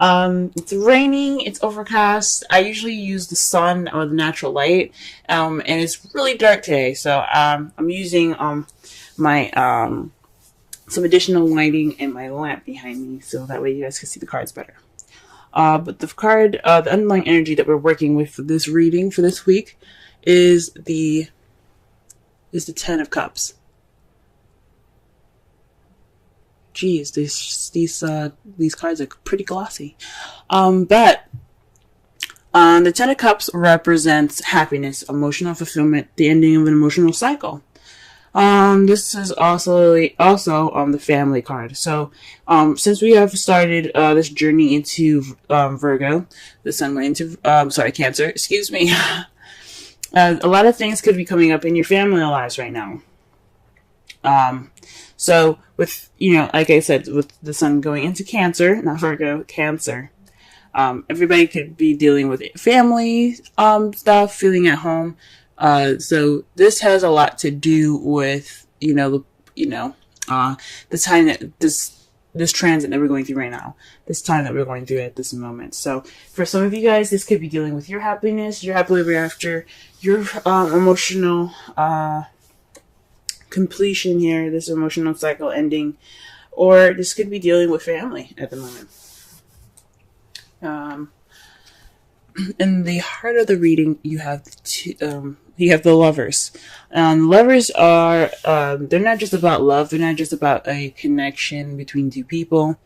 It's raining, it's overcast. I usually use the sun or the natural light, and it's really dark today. So I'm using my some additional lighting and my lamp behind me, so that way you guys can see the cards better. But the underlying energy that we're working with for this reading for this week is the Ten of Cups. Geez, these cards are pretty glossy. But the Ten of Cups represents happiness, emotional fulfillment, the ending of an emotional cycle. This is also the family card. So, since we have started this journey into Virgo, the sun went into Cancer. Excuse me. A lot of things could be coming up in your family lives right now. So with, like I said, with the sun going into Cancer, not Virgo, Cancer, everybody could be dealing with family, stuff, feeling at home. So this has a lot to do with, the time that this transit that we're going through right now, this time that we're going through at this moment. So for some of you guys, this could be dealing with your happiness, your happily ever after, your, emotional, completion here, this emotional cycle ending, or this could be dealing with family at the moment. In the heart of the reading, you have the Lovers. Lovers are they're not just about love. They're not just about a connection between two people.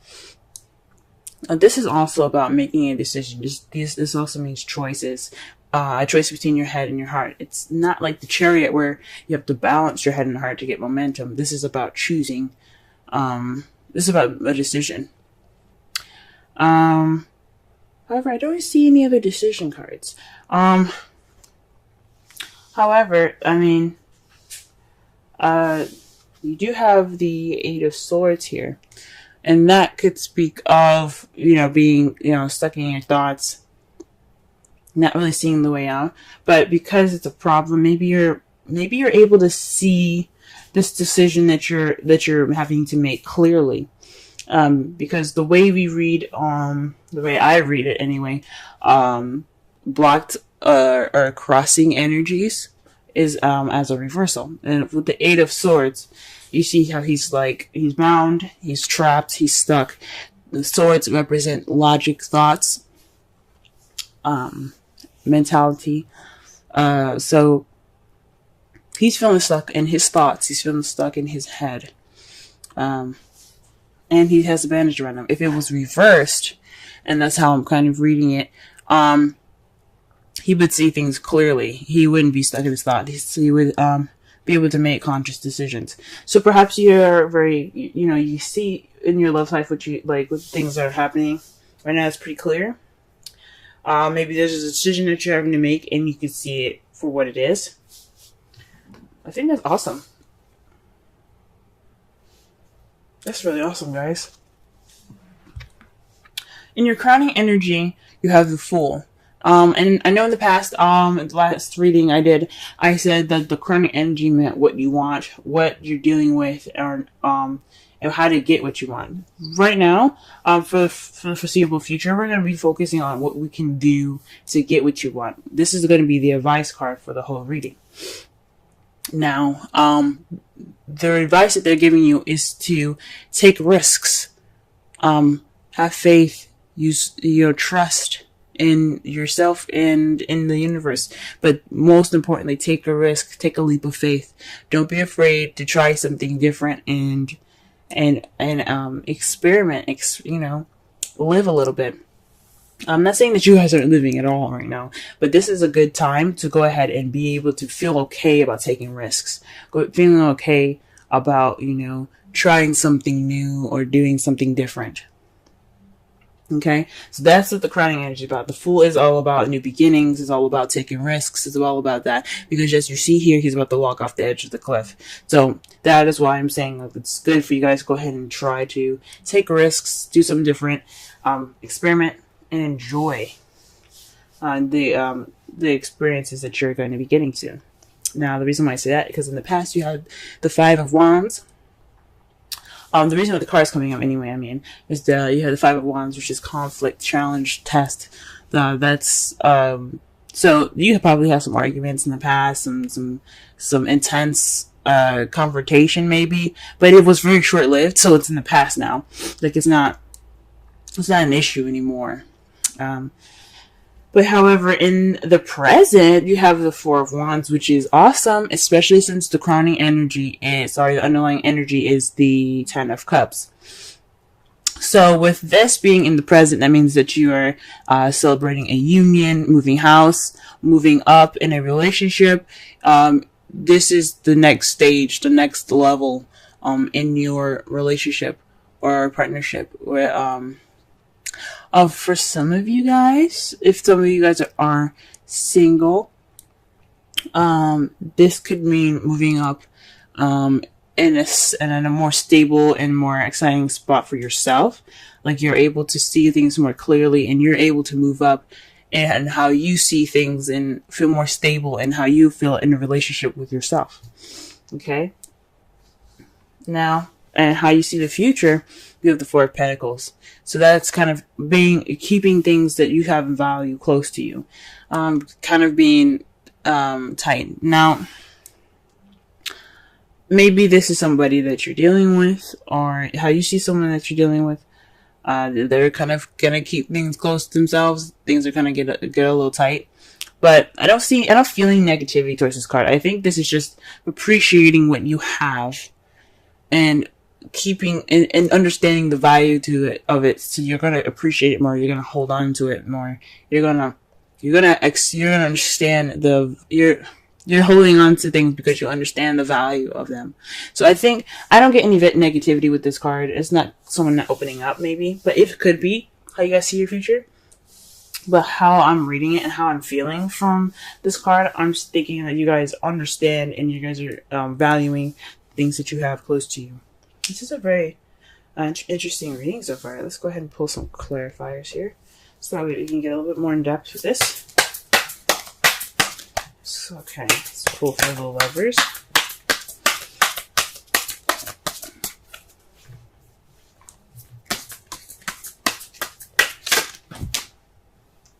This is also about making a decision. This also means choices. A choice between your head and your heart. It's not like the Chariot where you have to balance your head and heart to get momentum. This is about choosing. This is about a decision. However, I don't see any other decision cards. However, you do have the Eight of Swords here. And that could speak of, being, stuck in your thoughts, not really seeing the way out. But because it's a problem, maybe you're able to see this decision that you're having to make clearly. Because the way we read, the way I read it anyway, blocked or crossing energies is as a reversal. And with the Eight of Swords, you see how he's bound, he's trapped, he's stuck. The swords represent logic, thoughts, mentality. So he's feeling stuck in his thoughts. He's feeling stuck in his head. And he has a bandage around him. If it was reversed, and that's how I'm kind of reading it, he would see things clearly. He wouldn't be stuck in his thoughts. He would be able to make conscious decisions. So perhaps you're very, you see in your love life what things that are happening right now. It's pretty clear. Maybe there's a decision that you're having to make, and you can see it for what it is. I think that's awesome. That's really awesome, guys. In your crowning energy, you have the Fool. And I know in the past, in the last reading I did, I said that the crowning energy meant what you want, what you're dealing with, and how to get what you want. Right now, for the foreseeable future, we're going to be focusing on what we can do to get what you want. This is going to be the advice card for the whole reading. Now, the advice that they're giving you is to take risks, have faith, use your trust in yourself and in the universe. But most importantly, take a risk, take a leap of faith. Don't be afraid to try something different and experiment, live a little bit. I'm not saying that you guys aren't living at all right now, but this is a good time to go ahead and be able to feel okay about taking risks. Feeling okay about, trying something new or doing something different. Okay, so that's what the crowning energy is about. The Fool is all about new beginnings. It's all about taking risks. It's all about that. Because as you see here, he's about to walk off the edge of the cliff. So that is why I'm saying it's good for you guys to go ahead and try to take risks, do something different, experiment, and enjoy the experiences that you're going to be getting to. Now, the reason why I say that is because in the past you had the Five of Wands. The reason why the card is coming up anyway, is you have the Five of Wands, which is conflict, challenge, test. So you probably have some arguments in the past, some intense confrontation maybe, but it was very short lived, so it's in the past now. Like it's not an issue anymore. But however, in the present, you have the Four of Wands, which is awesome, especially since the the underlying energy is the Ten of Cups. So with this being in the present, that means that you are celebrating a union, moving house, moving up in a relationship. This is the next stage, the next level in your relationship or partnership. Where for some of you guys, if some of you guys are single, this could mean moving up in a more stable and more exciting spot for yourself. Like you're able to see things more clearly, and you're able to move up and how you see things and feel more stable and how you feel in a relationship with yourself. Okay? Now, and how you see the future, you have the Four of Pentacles. So that's kind of keeping things that you have in value close to you. Kind of being tight. Now, maybe this is somebody that you're dealing with, or how you see someone that you're dealing with. They're kind of gonna keep things close to themselves. Things are gonna get a little tight. But I don't feel any negativity towards this card. I think this is just appreciating what you have and keeping and understanding the value of it. So you're gonna appreciate it more. You're gonna hold on to it more. You're gonna understand you're holding on to things because you understand the value of them. So I think I don't get any negativity with this card. It's not someone not opening up, maybe, but it could be how you guys see your future. But how I'm reading it and how I'm feeling from this card, I'm just thinking that you guys understand and you guys are valuing things that you have close to you. This is a very interesting reading so far. Let's go ahead and pull some clarifiers here so that we can get a little bit more in depth with this. So, okay, let's pull for the Lovers.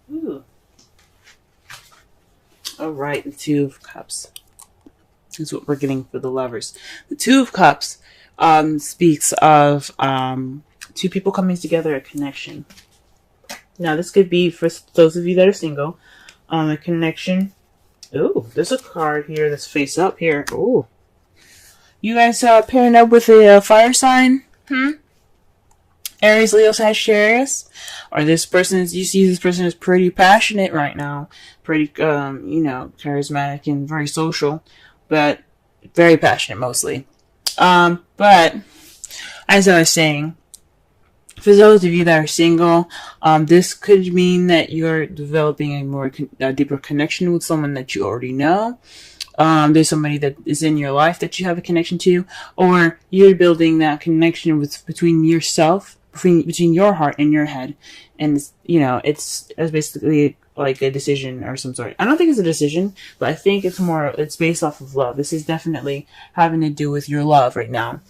Ooh. Alright, the Two of Cups. That's what we're getting for the Lovers. The Two of Cups speaks of two people coming together, a connection. Now, this could be for those of you that are single, a connection. Ooh, there's a card here that's face up here. Ooh. You guys pairing up with a fire sign? Aries, Leo, Sagittarius? Or you see this person is pretty passionate right now. Pretty, charismatic and very social. But very passionate mostly. But as I was saying, for those of you that are single, this could mean that you're developing a deeper connection with someone that you already know. There's somebody that is in your life that you have a connection to, or you're building that connection between yourself, between your heart and your head. And it's basically like a decision or some sort. I don't think it's a decision, but I think it's based off of love. This is definitely having to do with your love right now.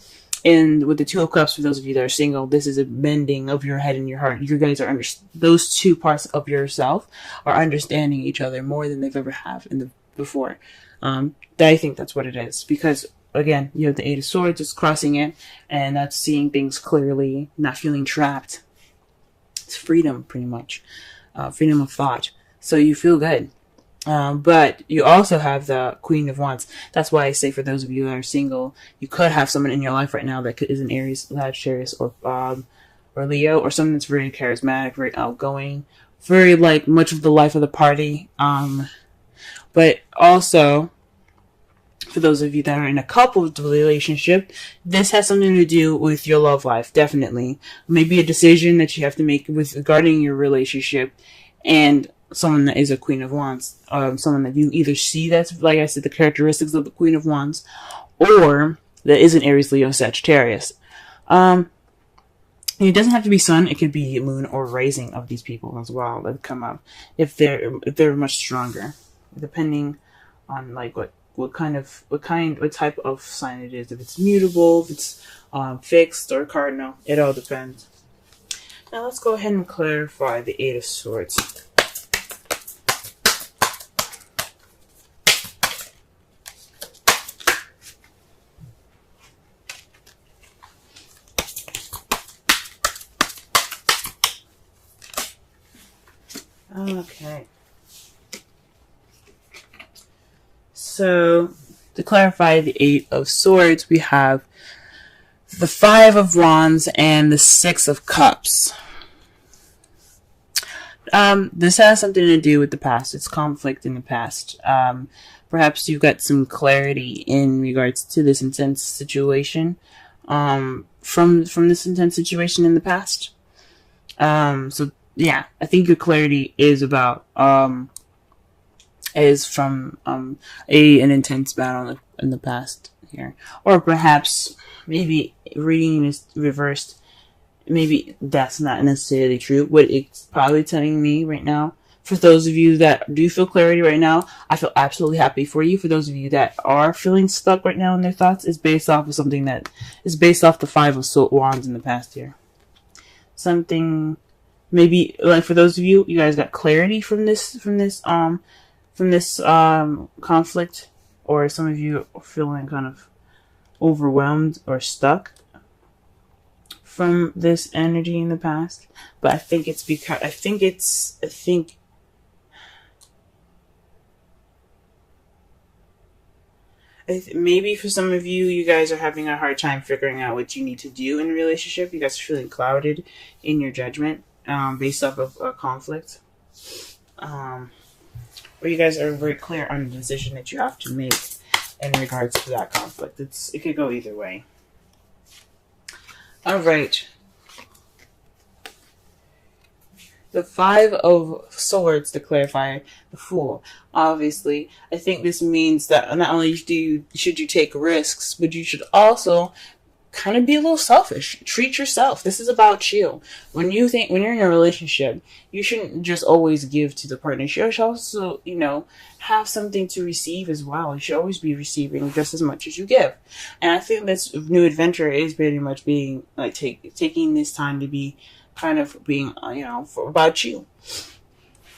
And with the Two of Cups, for those of you that are single, this is a bending of your head and your heart. You guys are those two parts of yourself are understanding each other more than they've ever have before. I think that's what it is, because again, you have the Eight of Swords, just crossing it, and that's seeing things clearly, not feeling trapped. It's freedom, pretty much, freedom of thought. So you feel good. But you also have the Queen of Wands. That's why I say for those of you that are single, you could have someone in your life right now that is an Aries, Sagittarius, or Leo, or someone that's very charismatic, very outgoing, very much of the life of the party. But also, for those of you that are in a couple relationship, this has something to do with your love life, definitely. Maybe a decision that you have to make regarding your relationship, and someone that is a Queen of Wands, someone that you either see that's, like I said, the characteristics of the Queen of Wands, or that is an Aries, Leo, Sagittarius. It doesn't have to be sun; it could be moon or rising of these people as well that come up if they're much stronger, depending on what what type of sign it is. If it's mutable, if it's fixed or cardinal, it all depends. Now let's go ahead and clarify the Eight of Swords. Okay. So, to clarify the Eight of Swords, we have the Five of Wands and the Six of Cups. This has something to do with the past. It's conflict in the past. Perhaps you've got some clarity in regards to this intense situation, from this intense situation in the past. So yeah, I think your clarity is about, is from, an intense battle in the past here. Or perhaps, maybe reading this reversed, maybe that's not necessarily true. What it's probably telling me right now, for those of you that do feel clarity right now, I feel absolutely happy for you. For those of you that are feeling stuck right now in their thoughts, it's based off of something that is based off the Five of Wands in the past here. Something, maybe, like for those of you, you guys got clarity from this conflict, or some of you are feeling kind of overwhelmed or stuck from this energy in the past. But I think it's because maybe for some of you, you guys are having a hard time figuring out what you need to do in a relationship. You guys are feeling clouded in your judgment, based off of a conflict. Or you guys are very clear on the decision that you have to make in regards to that conflict. It could go either way. All right. The Five of Swords, to clarify, the Fool. Obviously, I think this means that not only should you take risks, but you should also kind of be a little selfish. Treat yourself. This is about you. When you're in a relationship, you shouldn't just always give to the partner. You should also, have something to receive as well. You should always be receiving just as much as you give. And I think this new adventure is pretty much being like taking this time to be kind of being, about you.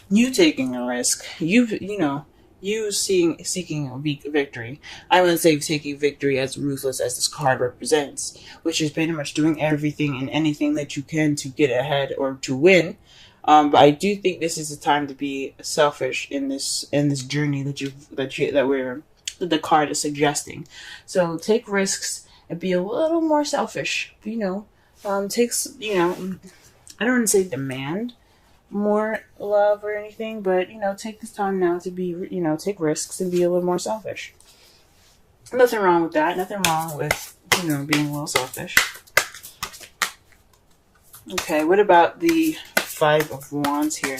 You taking a risk. You seeking a victory. I wouldn't say taking victory as ruthless as this card represents, which is pretty much doing everything and anything that you can to get ahead or to win. But I do think this is a time to be selfish in this journey that the card is suggesting. So take risks and be a little more selfish. I don't want to say demand more love or anything, but take this time now to be, take risks and be a little more selfish. Nothing wrong with that. Nothing wrong with being a little selfish. Okay, what about the Five of Wands here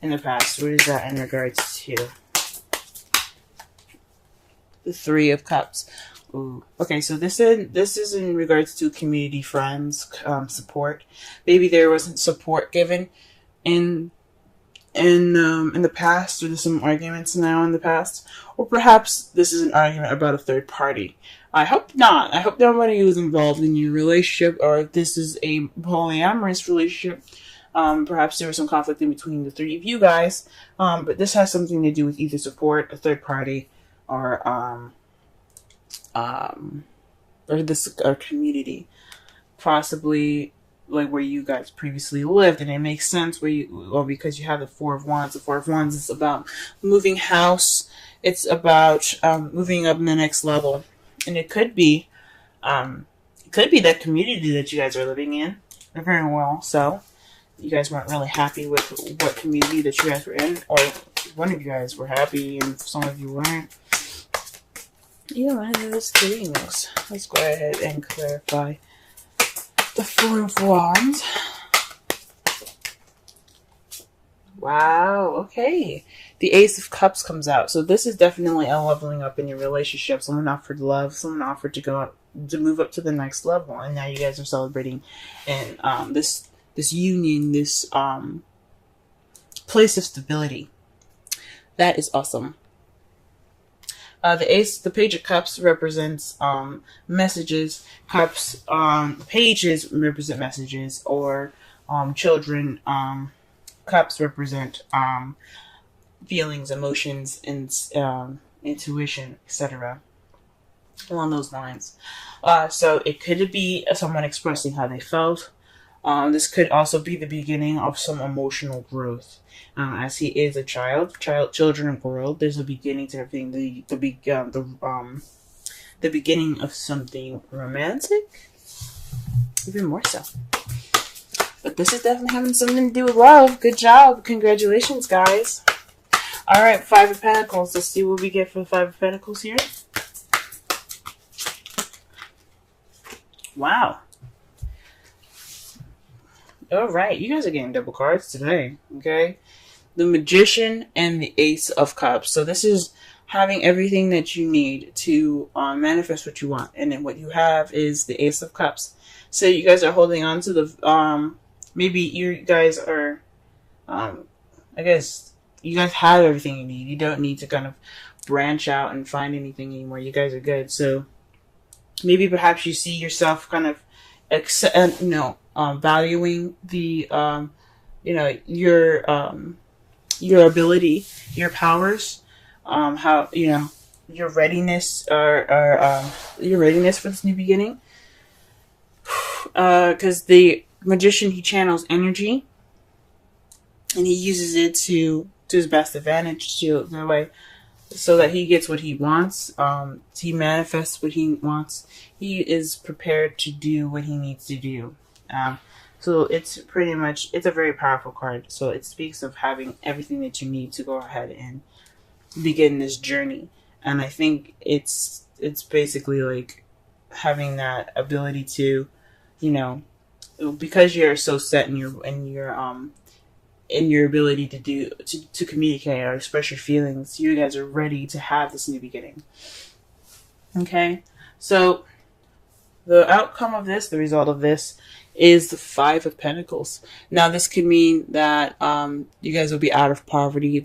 in the past? What is that in regards to? The Three of Cups. Ooh. Okay, so this is in regards to community, friends, support. Maybe there wasn't support given in the past, or there's some arguments now in the past, or perhaps this is an argument about a third party. I hope not. I hope nobody was involved in your relationship, or if this is a polyamorous relationship, perhaps there was some conflict in between the three of you guys. But this has something to do with either support, a third party, or community, possibly like where you guys previously lived. And it makes sense because you have the Four of Wands. The Four of Wands is about moving house. It's about moving up in the next level, and it could be that community that you guys are living in. Very well, so you guys weren't really happy with what community that you guys were in, or one of you guys were happy and some of you weren't. Let's do this. Let's go ahead and clarify the Four of Wands. Wow, okay. The Ace of Cups comes out. So this is definitely a leveling up in your relationship. Someone offered love. Someone offered to move up to the next level. And now you guys are celebrating and this union, this place of stability. That is awesome. The Page of Cups represents messages. Cups, pages represent messages, or children. Cups represent feelings, emotions, and intuition, etc. Along those lines. So it could be someone expressing how they felt. This could also be the beginning of some emotional growth. As he is a children grow. There's a beginning to everything. The beginning of something romantic, even more so. But this is definitely having something to do with love. Good job, congratulations, guys. All right, Five of Pentacles. Let's see what we get for the Five of Pentacles here. Wow. All right, you guys are getting double cards today, okay? The Magician and the Ace of Cups. So this is having everything that you need to manifest what you want. And then what you have is the Ace of Cups. So you guys are holding on to the, maybe you guys are, I guess, you guys have everything you need. You don't need to kind of branch out and find anything anymore. You guys are good. So maybe perhaps you see yourself kind of valuing the, your ability, your powers, how, your readiness, your readiness for this new beginning. Because the Magician, he channels energy, and he uses it to his best advantage, so that he gets what he wants. He manifests what he wants. He is prepared to do what he needs to do. So it's pretty much, it's a very powerful card. So it speaks of having everything that you need to go ahead and begin this journey. And I think it's basically like having that ability to, because you're so set in your ability to communicate or express your feelings, you guys are ready to have this new beginning. Okay, so the outcome of this, the result of this, is the Five of Pentacles. Now, this could mean that you guys will be out of poverty.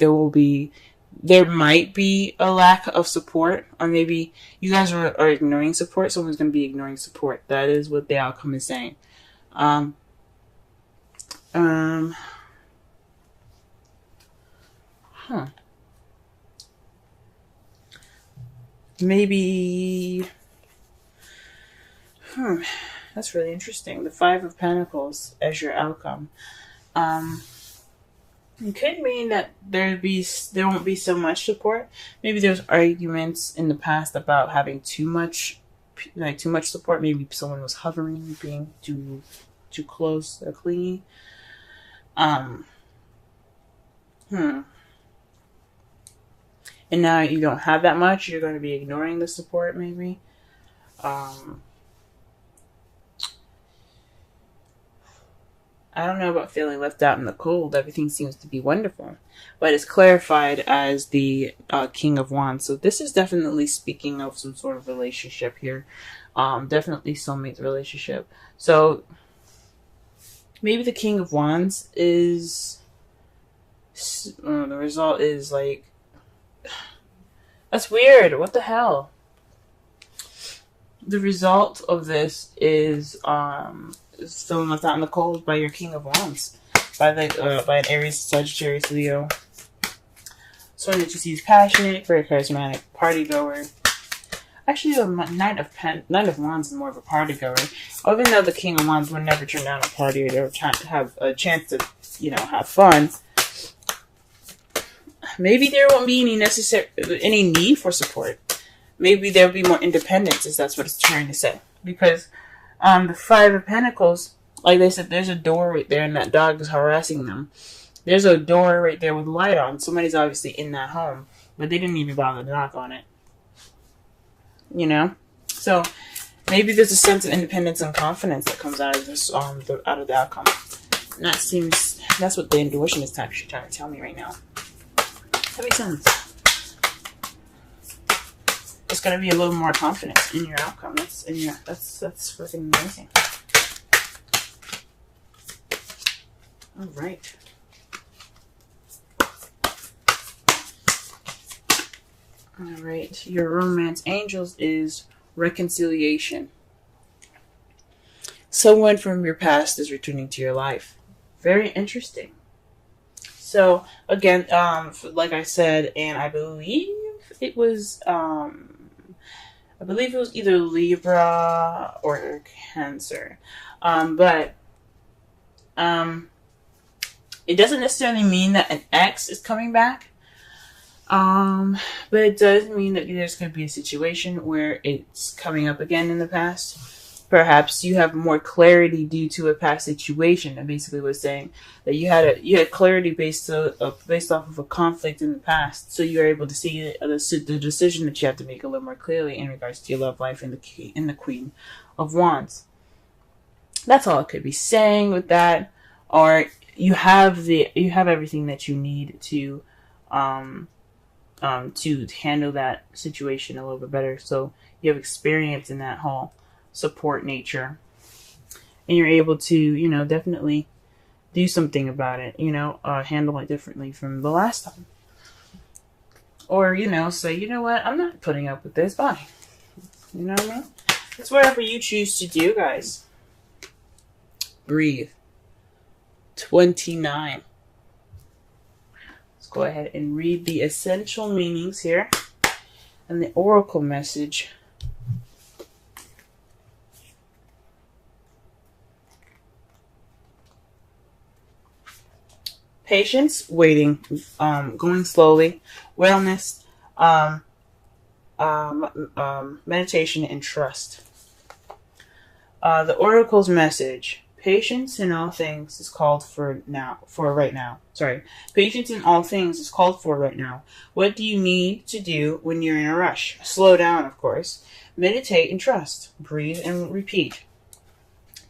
There might be a lack of support, or maybe you guys are ignoring support. Someone's going to be ignoring support. That is what the outcome is saying. Maybe. That's really interesting. The Five of Pentacles as your outcome. It could mean that there won't be so much support. Maybe there's arguments in the past about having too much support. Maybe someone was hovering, being too close or clingy. And now you don't have that much. You're going to be ignoring the support, maybe. I don't know about feeling left out in the cold. Everything seems to be wonderful. But it's clarified as the King of Wands. So this is definitely speaking of some sort of relationship here. Definitely soulmate relationship. So maybe the King of Wands is... the result is like... That's weird. What the hell? The result of this is... feeling left out in the cold by your King of Wands, by an Aries, Sagittarius, Leo. Someone that you see is passionate, very charismatic, party goer. Actually, the Knight of Wands is more of a party goer. Even though the King of Wands would never turn down a party or have a chance to, have fun. Maybe there won't be any need for support. Maybe there'll be more independence, if that's what it's trying to say. Because the Five of Pentacles, like they said, there's a door right there and that dog is harassing them. There's a door right there with light on. Somebody's obviously in that home, but they didn't even bother to knock on it. So maybe there's a sense of independence and confidence that comes out of this, out of the outcome. And that's what the intuition is actually trying to tell me right now. That makes sense. It's gonna be a little more confidence in your outcome. That's freaking amazing. All right. All right. Your romance angels is reconciliation. Someone from your past is returning to your life. Very interesting. So again, like I said, and I believe it was, either Libra or Cancer, but it doesn't necessarily mean that an ex is coming back. But it does mean that there's going to be a situation where it's coming up again in the past. Perhaps you have more clarity due to a past situation. And basically was saying that you had clarity based off of a conflict in the past, so you are able to see the decision that you have to make a little more clearly in regards to your love life and the Queen of Wands. That's all I could be saying with that. Or you have everything that you need to handle that situation a little bit better. So you have experience in that whole support nature, and you're able to, definitely do something about it, handle it differently from the last time. Or, say, you know what, I'm not putting up with this, bye. You know what I mean? It's whatever you choose to do, guys. Breathe. 29. Go ahead and read the essential meanings here and the oracle message. Patience, waiting, going slowly, wellness, meditation, and trust. The oracle's message. Patience in all things is called for right now. Patience in all things is called for right now. What do you need to do when you're in a rush? Slow down, of course. Meditate and trust. Breathe and repeat.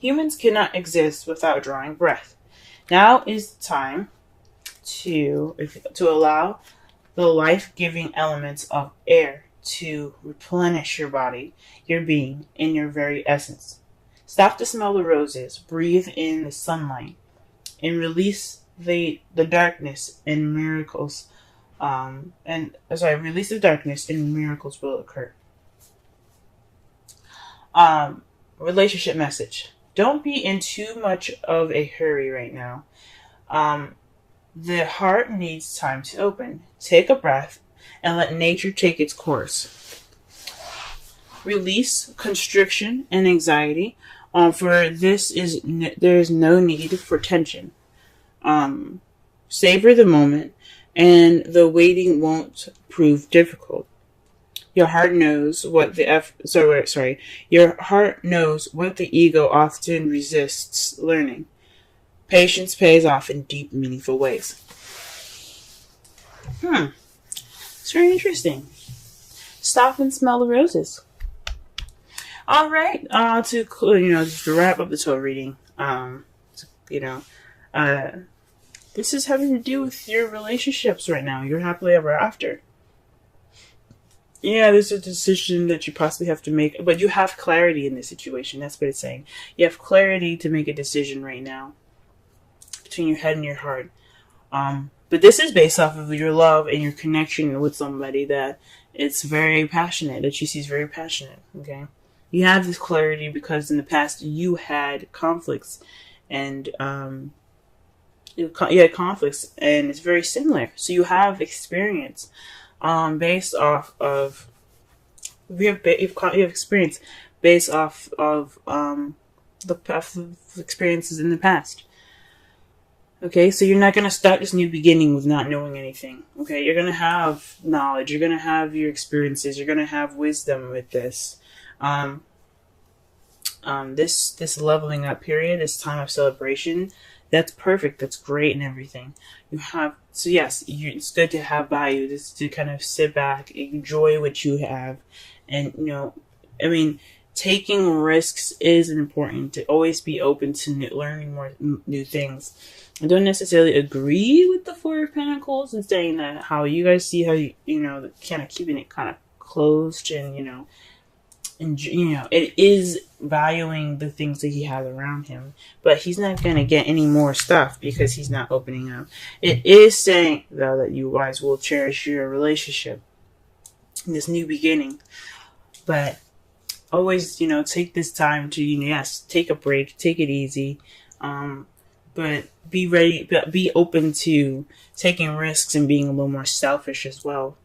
Humans cannot exist without drawing breath. Now is the time to allow the life-giving elements of air to replenish your body, your being, and your very essence. Stop to smell the roses, breathe in the sunlight, and release the darkness, and miracles. Release the darkness, and miracles will occur. Relationship message: don't be in too much of a hurry right now. The heart needs time to open. Take a breath and let nature take its course. Release constriction and anxiety. For this there is no need for tension. Savor the moment, and the waiting won't prove difficult. Your heart knows what Your heart knows what the ego often resists learning. Patience pays off in deep, meaningful ways. It's very interesting. Stop and smell the roses. All right, just to wrap up the Torah reading, this is having to do with your relationships right now. You're happily ever after. Yeah, there's a decision that you possibly have to make, but you have clarity in this situation. That's what it's saying. You have clarity to make a decision right now between your head and your heart. But this is based off of your love and your connection with somebody that it's very passionate, that you see is very passionate, okay? You have this clarity because in the past you had conflicts, and you had conflicts, and it's very similar. So you have experience based off of you have experience based off of the past experiences in the past. Okay, so you're not going to start this new beginning with not knowing anything. Okay, you're going to have knowledge. You're going to have your experiences. You're going to have wisdom with this. This leveling up period, this time of celebration, that's perfect. That's great and everything. It's good to have value, just to kind of sit back, enjoy what you have, and taking risks is important. To always be open to learning more new things. I don't necessarily agree with the Four of Pentacles and saying that how you guys see how kind of keeping it kind of closed, and it is valuing the things that he has around him, but he's not going to get any more stuff because he's not opening up. It is saying though that you guys will cherish your relationship. this new beginning. But always, you know, take this time to, you know, yes, take a break, take it easy, but be ready, be open to taking risks and being a little more selfish as well.